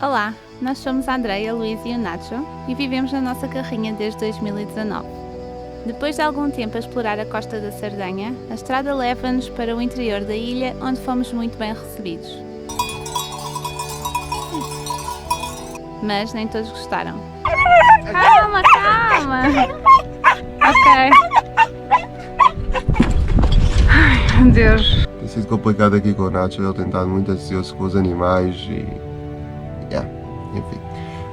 Olá, nós somos a Andreia, Luís e o Nacho e vivemos na nossa carrinha desde 2019. Depois de algum tempo a explorar a costa da Sardenha, a estrada leva-nos para o interior da ilha, onde fomos muito bem recebidos. Mas nem todos gostaram. Calma, calma! Ok. Ai, meu Deus. Tem sido complicado aqui com o Nacho, ele tem estado muito ansioso com os animais e... enfim,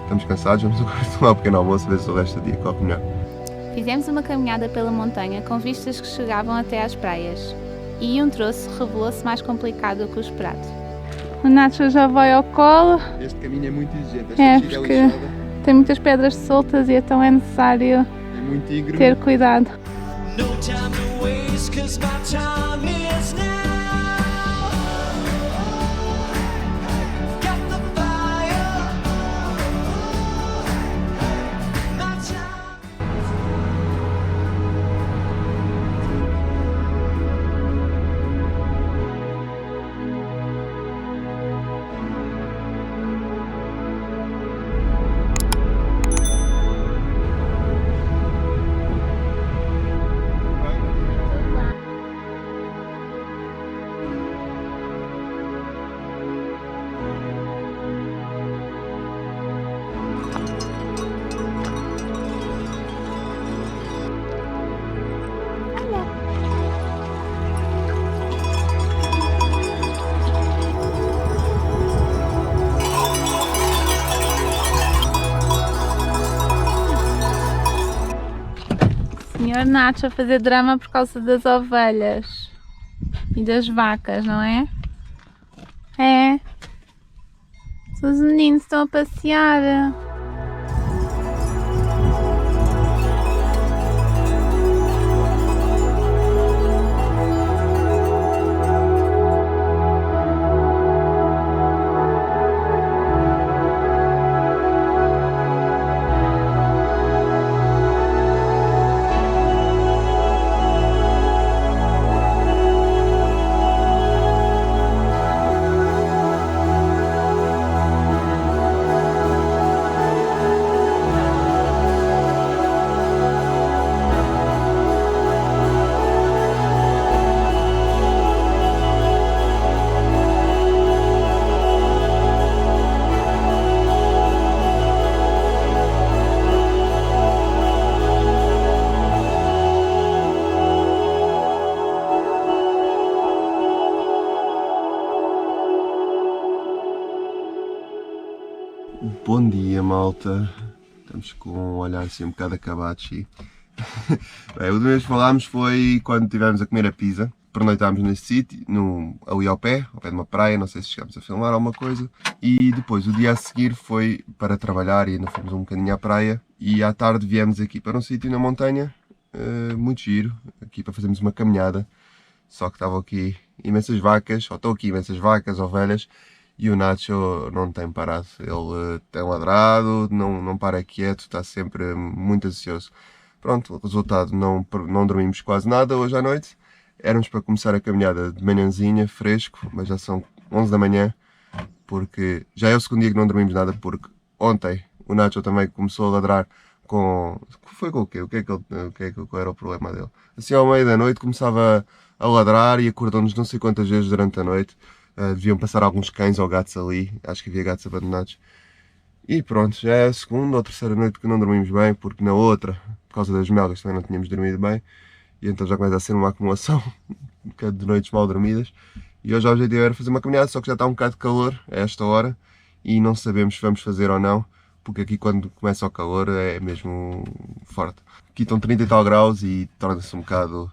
estamos cansados, vamos agora tomar um pequeno almoço, ver se o resto do dia corre melhor. Fizemos uma caminhada pela montanha com vistas que chegavam até às praias e um troço revelou-se mais complicado do que o esperado. O Nacho já vai ao colo. Este caminho é muito exigente, Porque tem muitas pedras soltas e então é necessário é muito íngreme. ter cuidado. No time to waste, 'cause my time is now. Got the fire. My time. Senhor Nacho a fazer drama por causa das ovelhas e das vacas, não é? É. Os meninos estão a passear. Bom dia, malta. Estamos com um olhar assim um bocado acabados. Bem, a última vez que falámos foi quando estivemos a comer a pizza. Pernoitámos nesse sítio, ali ao pé de uma praia, não sei se chegámos a filmar alguma coisa. E depois, o dia a seguir foi para trabalhar e ainda fomos um bocadinho à praia. E à tarde viemos aqui para um sítio na montanha, muito giro, aqui para fazermos uma caminhada. Só que estavam aqui imensas vacas, ou estão aqui imensas vacas, ovelhas. E o Nacho não tem parado, ele tem ladrado, não para quieto, está sempre muito ansioso. Pronto, o resultado, não dormimos quase nada hoje à noite. Éramos para começar a caminhada de manhãzinha, fresco, mas já são 11 da manhã, porque já é o segundo dia que não dormimos nada, porque ontem o Nacho também começou a ladrar com... Foi com o quê? Qual era o problema dele? Assim ao meio da noite começava a ladrar e acordou-nos não sei quantas vezes durante a noite. Deviam passar alguns cães ou gatos ali, acho que havia gatos abandonados. E pronto, já é a segunda ou terceira noite que não dormimos bem, porque na outra, por causa das melgas, também não tínhamos dormido bem. E então já começa a ser uma acumulação de noites mal dormidas. E hoje o objetivo era fazer uma caminhada, só que já está um bocado de calor a esta hora. E não sabemos se vamos fazer ou não, porque aqui quando começa o calor é mesmo forte. Aqui estão 30 e tal graus e torna-se um bocado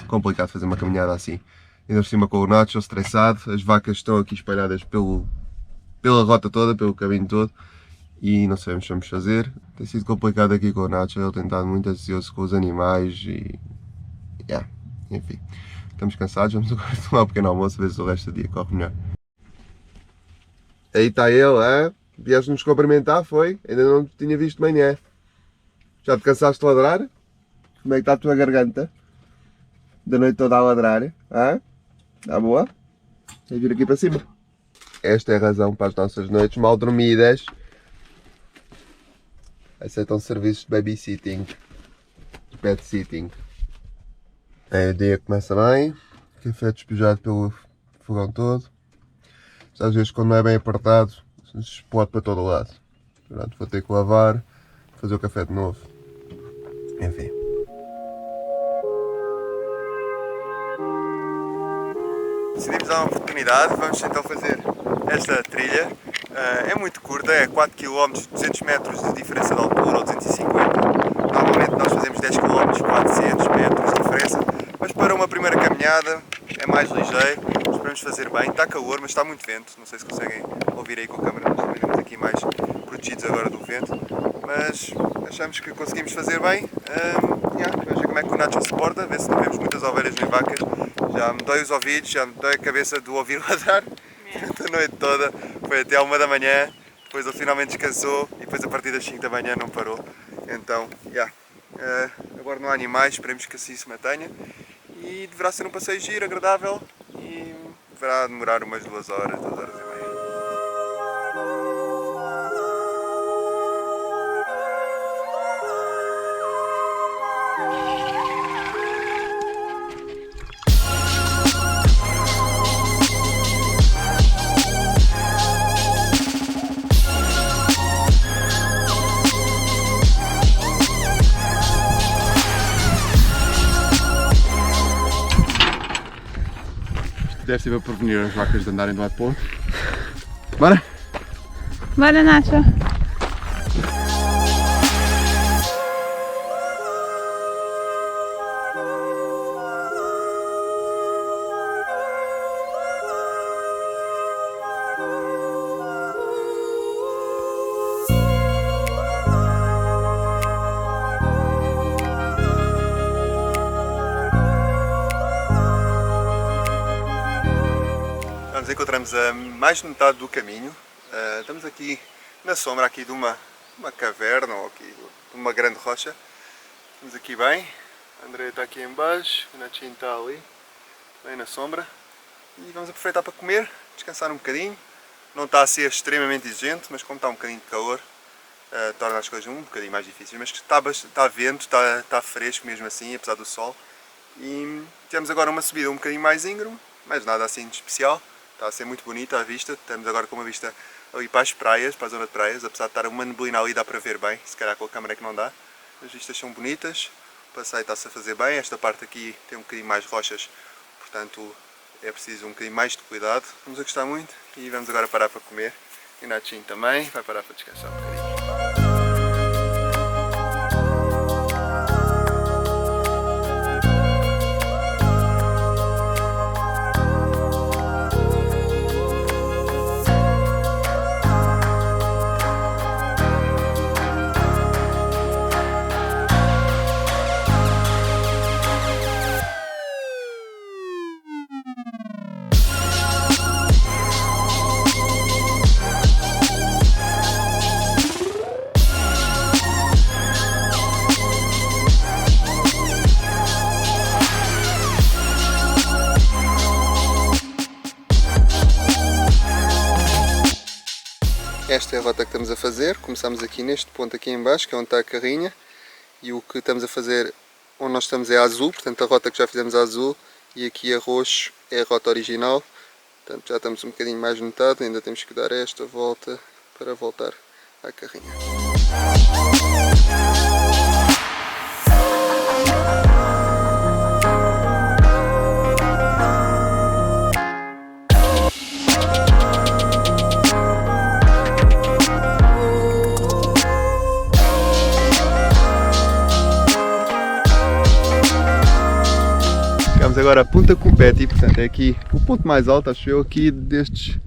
complicado fazer uma caminhada assim. Ainda por cima com o Nacho estressado, as vacas estão aqui espalhadas pela rota toda, pelo caminho todo e não sabemos o que vamos fazer. Tem sido complicado aqui com o Nacho, ele tem estado muito ansioso com os animais e... enfim, estamos cansados, vamos agora tomar um pequeno almoço, ver se o resto do dia corre melhor. Aí está ele, hein? Vieste nos cumprimentar, foi? Ainda não te tinha visto de manhã. Já te cansaste de ladrar? Como é que está a tua garganta? Da noite toda a ladrar, hein? Está boa? Vais vir aqui para cima. esta é a razão para as nossas noites mal dormidas. Aceitam serviços de babysitting, de pet sitting. Aí o dia começa bem, café despejado pelo fogão todo. Às vezes quando não é bem apertado, se explode para todo lado. Portanto, vou ter que lavar, fazer o café de novo. Enfim. Decidimos dar uma oportunidade, vamos então fazer esta trilha. É muito curta, é 4 km, 200 metros de diferença de altura, ou 250. Normalmente nós fazemos 10 km, 400 metros de diferença, mas para uma primeira caminhada é mais ligeiro, esperamos fazer bem. Está calor, mas está muito vento, não sei se conseguem ouvir aí com a câmera, nós estamos aqui mais protegidos agora do vento, mas achamos que conseguimos fazer bem. Vamos ver como é que o Nacho se porta, ver se não vemos muitas ovelhas nem vacas. Já me dói os ouvidos, já me dói a cabeça de o ouvir ladrar durante a noite toda. Foi até à 1 da manhã, depois ele finalmente descansou e depois a partir das 5 da manhã não parou. Então, agora não há animais, esperemos que assim se mantenha. E deverá ser um passeio giro, agradável e deverá demorar umas 2 horas, 2 horas e meia. Deve ser para prevenir as vacas de andarem de lado para o outro. Bora? Bora, Nacho! Encontramos a mais de metade do caminho. Estamos aqui na sombra aqui de uma caverna ou aqui de uma grande rocha. Estamos aqui bem. A Andrea está aqui em baixo, o Nachinho está ali, bem na sombra. E vamos aproveitar para comer, descansar um bocadinho. Não está a ser extremamente exigente, mas como está um bocadinho de calor, torna as coisas um bocadinho mais difíceis. Mas está vento, está fresco mesmo assim, apesar do sol. E temos agora uma subida um bocadinho mais íngreme, mas nada assim de especial. Está a ser muito bonita a vista, estamos agora com uma vista ali para as praias, para a zona de praias, apesar de estar uma neblina ali dá para ver bem, se calhar com a câmera é que não dá. As vistas são bonitas, o passeio está-se a fazer bem, esta parte aqui tem um bocadinho mais rochas, portanto é preciso um bocadinho mais de cuidado. Vamos a gostar muito e vamos agora parar para comer. E o Nachinho também vai parar para descansar um bocadinho. Esta é a rota que estamos a fazer, começamos aqui neste ponto aqui em baixo, que é onde está a carrinha, e o que estamos a fazer, onde nós estamos é azul, portanto a rota que já fizemos é azul, e aqui a roxo é a rota original, portanto já estamos um bocadinho mais de metade, ainda temos que dar esta volta para voltar à carrinha. Chegamos agora a Punta Cupeti, portanto é aqui o ponto mais alto, acho eu, aqui destes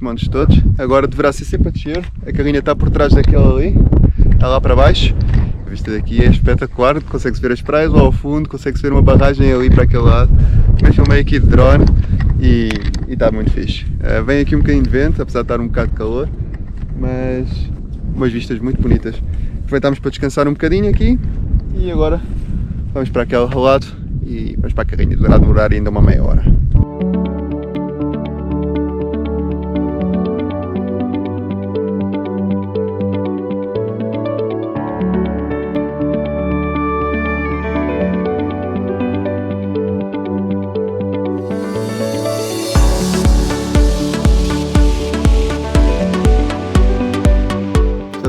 montes todos. Agora deverá ser sempre a descer, a carrinha está por trás daquela ali, está lá para baixo. A vista daqui é espetacular, consegue-se ver as praias lá ao fundo, consegue-se ver uma barragem ali para aquele lado. Também filmei aqui de drone e está muito fixe. Vem aqui um bocadinho de vento, apesar de estar um bocado de calor, mas umas vistas muito bonitas. Aproveitámos para descansar um bocadinho aqui e agora vamos para aquele lado e vamos para a carrinha, deverá demorar ainda uma meia hora.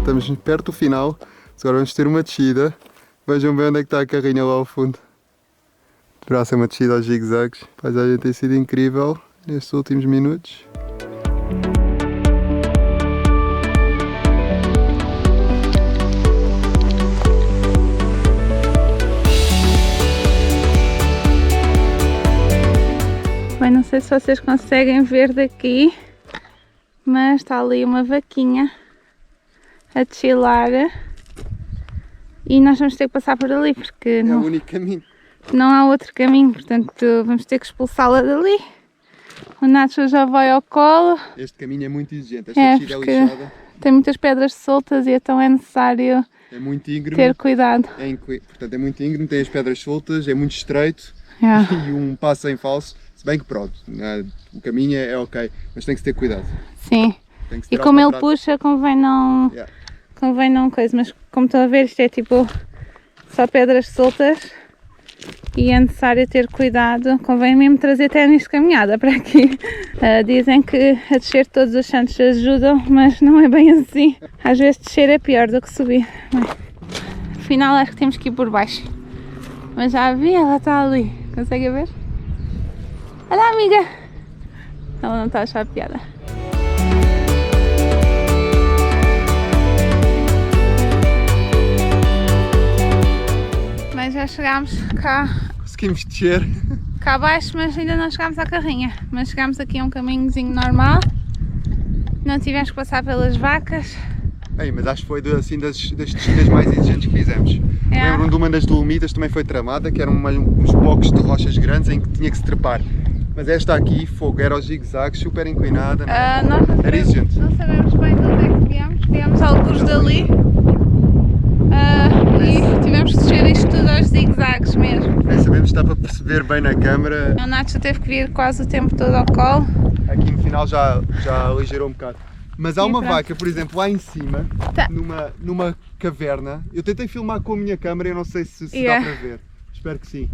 estamos perto do final. Agora vamos ter uma descida. Vejam bem onde é que está a carrinha lá ao fundo. Deverá ser uma descida aos zigue-zagues. A paisagem tem sido incrível nestes últimos minutos. Bem, não sei se vocês conseguem ver daqui, mas está ali uma vaquinha a chilar e nós vamos ter que passar por ali porque É o não, único caminho. não há outro caminho, portanto vamos ter que expulsá-la dali. O Nacho já vai ao colo, Este caminho é muito exigente. Esta É, descida é porque- lixada. tem muitas pedras soltas e então é necessário É muito íngreme. ter cuidado. Portanto, é muito íngreme, tem as pedras soltas, é muito estreito Yeah. e um passo em falso. Se bem que pronto, o caminho é ok, mas tem que se ter cuidado. Sim, Tem que se ter e como ele autocrato. puxa convém não, Yeah. convém não coisa, mas como estão a ver isto é tipo só pedras soltas e é necessário ter cuidado, convém mesmo trazer ténis de caminhada para aqui. Dizem que a descer todos os santos ajudam, mas não é bem assim. Às vezes descer é pior do que subir. Bem, afinal acho que temos que ir por baixo, mas já a vi, ela está ali, consegue ver? Olha amiga! Ela não está a achar piada. Mas já chegámos cá Conseguimos descer. abaixo, mas ainda não chegámos à carrinha. Mas chegámos aqui a um caminhozinho normal. Não tivemos que passar pelas vacas. Bem, mas acho que foi assim das descidas mais exigentes que fizemos. É. Lembro-me de uma das Dolomitas, também foi tramada, que eram uns blocos de rochas grandes em que tinha que se trepar. Mas esta aqui, fogo, era aos zigue-zagues, super inclinada. Nós não Era exigente. não sabemos bem de onde é que viemos. Viemos alguns dali. E tivemos que descer isto tudo aos zigue-zagues mesmo. Nem sabemos se está para perceber bem na câmara. O Nacho teve que vir quase o tempo todo ao colo. Aqui no final já aligerou um bocado. Mas há E uma pronto. vaca, por exemplo, lá em cima, Tá. numa caverna. Eu tentei filmar com a minha câmera, eu não sei se Yeah. dá para ver. Espero que sim.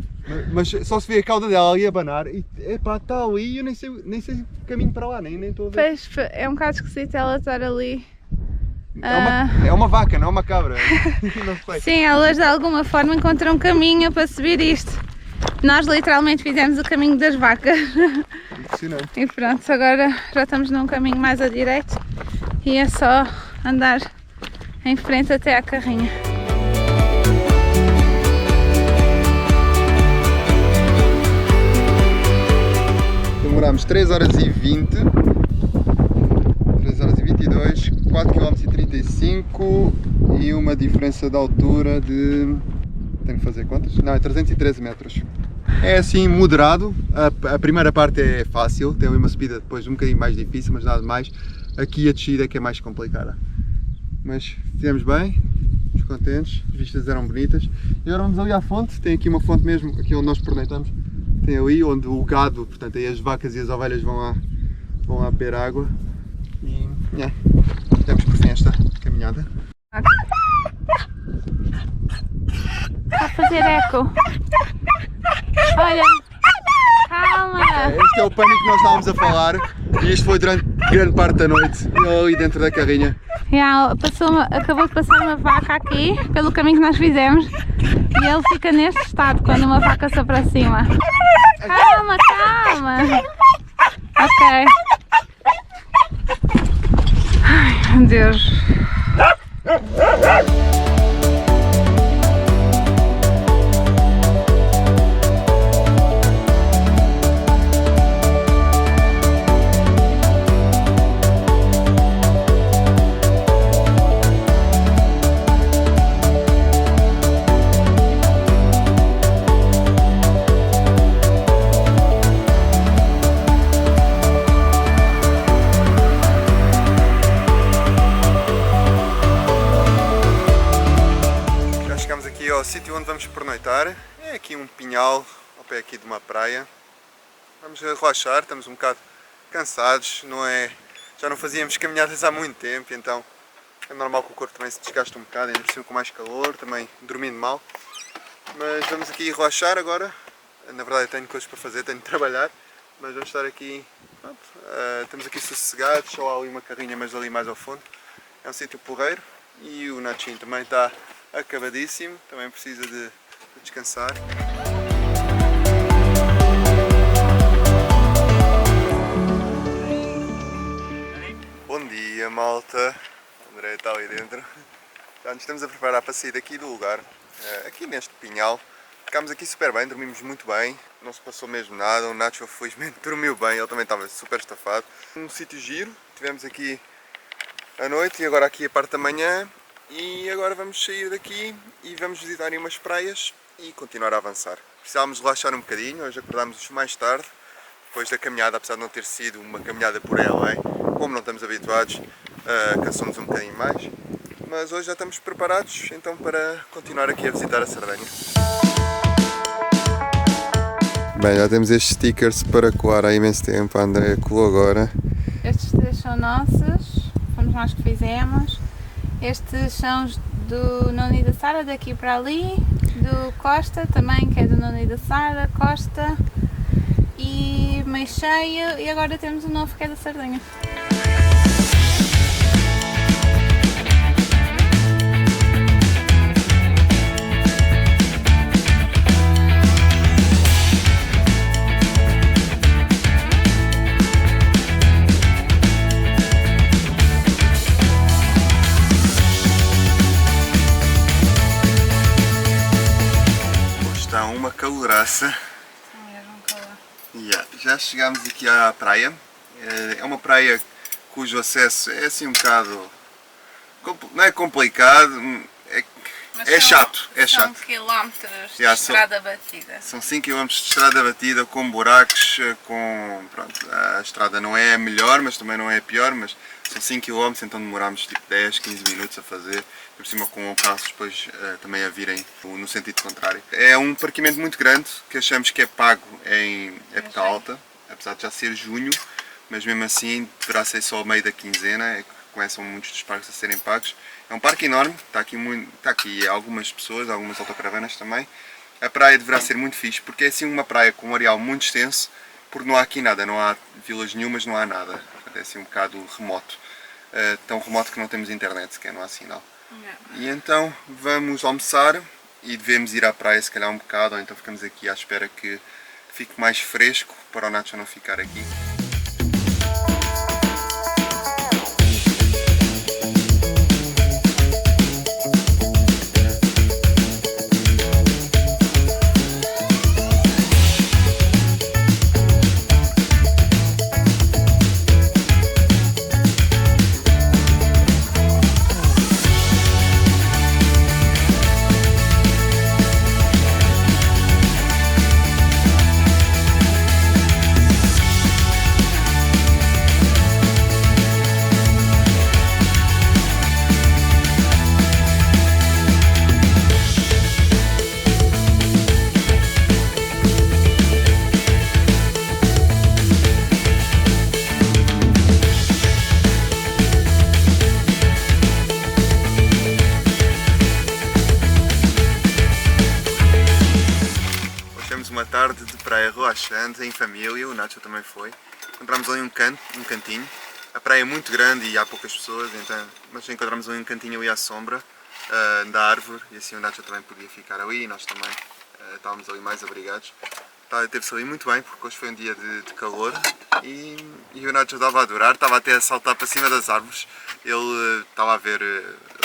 Mas só se vê a cauda dela ali a abanar e epá, está ali e eu nem sei o caminho para lá, nem estou a ver. Pois, é um bocado esquisito ela estar ali. É uma vaca, não é uma cabra. Não sei. Sim, elas de alguma forma encontram um caminho para subir isto. Nós literalmente fizemos o caminho das vacas. Impressionante. E pronto, agora já estamos num caminho mais à direita e é só andar em frente até à carrinha. Demorámos 3 horas e 20, 3 horas e 22, 4 km e 35 e uma diferença de altura de... tenho que fazer contas? Não, é 313 metros. É assim moderado, a primeira parte é fácil, tem ali uma subida depois um bocadinho mais difícil, mas nada mais. Aqui a descida é que é mais complicada. Mas fizemos bem, estamos contentes, as vistas eram bonitas. E agora vamos ali à fonte, tem aqui uma fonte mesmo, aqui onde nós pernoitamos. Tem ali onde o gado, portanto aí as vacas e as ovelhas vão lá beber água. E demos por fim esta caminhada. Está a fazer eco. Olha, calma. Este é o pânico que nós estávamos a falar e isto foi durante grande parte da noite, ali dentro da carrinha. Acabou de passar uma vaca aqui, pelo caminho que nós fizemos, e ele fica neste estado quando uma vaca se aproxima. Calma, calma. Ok. Ai, meu Deus. Já chegamos aqui ao sítio onde vamos pernoitar. É aqui um pinhal ao pé aqui de uma praia. Vamos relaxar, estamos um bocado cansados, já não fazíamos caminhadas há muito tempo, então é normal que o corpo também se desgaste um bocado, ainda por cima com mais calor, também dormindo mal. Mas vamos aqui relaxar agora. Na verdade eu tenho coisas para fazer, tenho de trabalhar, mas vamos estar aqui, pronto, estamos aqui sossegados, só há ali uma carrinha, mas ali mais ao fundo. É um sítio porreiro E o Nachinho também está acabadíssimo, também precisa de descansar. Bom dia, malta. O André está ali dentro. Já nos estamos a preparar para sair daqui do lugar, aqui neste pinhal. Ficámos aqui super bem, dormimos muito bem, não se passou mesmo nada. O Nacho felizmente dormiu bem, ele também estava super estafado. Um sítio giro, tivemos aqui à noite e agora aqui a parte da manhã. E agora vamos sair daqui e vamos visitar umas praias e continuar a avançar. Precisávamos relaxar um bocadinho, hoje acordámos mais tarde, depois da caminhada, apesar de não ter sido uma caminhada por LA, como não estamos habituados, cansamos um bocadinho mais. Mas hoje já estamos preparados então para continuar aqui a visitar a Sardenha. Bem, já temos estes stickers para colar há imenso tempo, a Andrea colou agora. Estes 3 são nossos, fomos nós que fizemos. Estes são os do Noni da Sara, daqui para ali, do Costa também, que é do Noni da Sara, Costa, e meio cheio, e agora temos um novo que é da Sardenha. Uma caloraça. Já chegámos aqui à praia. É uma praia cujo acesso é assim um bocado, não é complicado, é chato. São quilómetros de estrada batida. São 5 km de estrada batida com buracos, pronto, a estrada não é a melhor, mas também não é a pior, mas são 5 km, então demorámos tipo 10, 15 minutos a fazer, por cima com carros depois também a virem no sentido contrário. É um parqueamento muito grande, que achamos que é pago em época alta, apesar de já ser junho, mas mesmo assim deverá ser só ao meio da quinzena, é que começam muitos dos parques a serem pagos. É um parque enorme, está aqui algumas pessoas, algumas autocaravanas também. A praia deverá ser muito fixe, porque é assim uma praia com um areal muito extenso, porque não há aqui nada, não há vilas nenhumas, não há nada. É assim um bocado remoto, tão remoto que não temos internet sequer, não há sinal. E então vamos almoçar e devemos ir à praia se calhar um bocado, ou então ficamos aqui à espera que fique mais fresco para o Nacho não ficar aqui. Uma tarde de praia relaxante, em família, o Nacho também foi. Encontramos ali um cantinho. A praia é muito grande e há poucas pessoas, então, mas encontramos ali um cantinho ali à sombra da árvore e assim o Nacho também podia ficar ali e nós também estávamos ali mais abrigados. Teve-se ali muito bem porque hoje foi um dia de calor e o Nacho estava a adorar, estava até a saltar para cima das árvores. Ele estava a ver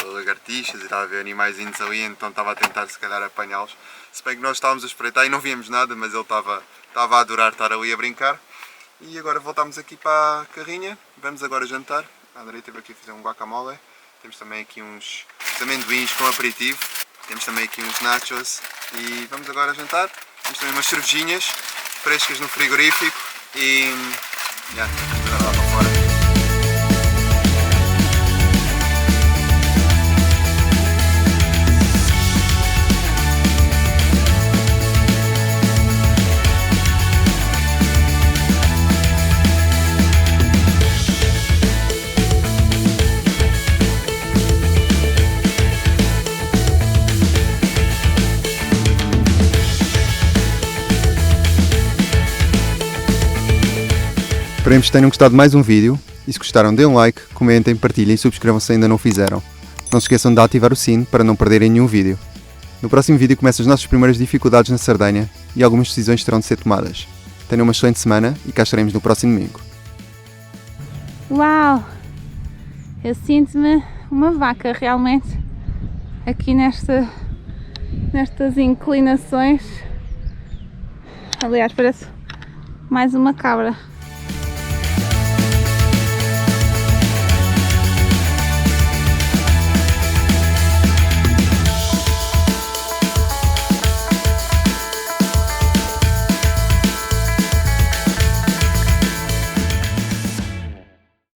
lagartixas e estava a ver animaizinhos ali, então estava a tentar se calhar apanhá-los. Se bem que nós estávamos a espreitar e não víamos nada, mas ele estava a adorar estar ali a brincar. E agora voltámos aqui para a carrinha, vamos agora jantar. A Andrea esteve aqui a fazer um guacamole. Temos também aqui uns amendoins com aperitivo. Temos também aqui uns nachos e vamos agora jantar. Temos também umas cervejinhas frescas no frigorífico e vamos agora lá para fora. Esperemos que tenham gostado de mais um vídeo e se gostaram deem um like, comentem, partilhem e subscrevam se ainda não fizeram. Não se esqueçam de ativar o sino para não perderem nenhum vídeo. No próximo vídeo começam as nossas primeiras dificuldades na Sardenha e algumas decisões terão de ser tomadas. Tenham uma excelente semana e cá estaremos no próximo domingo. Uau! Eu sinto-me uma vaca realmente aqui nestas inclinações. Aliás, parece mais uma cabra.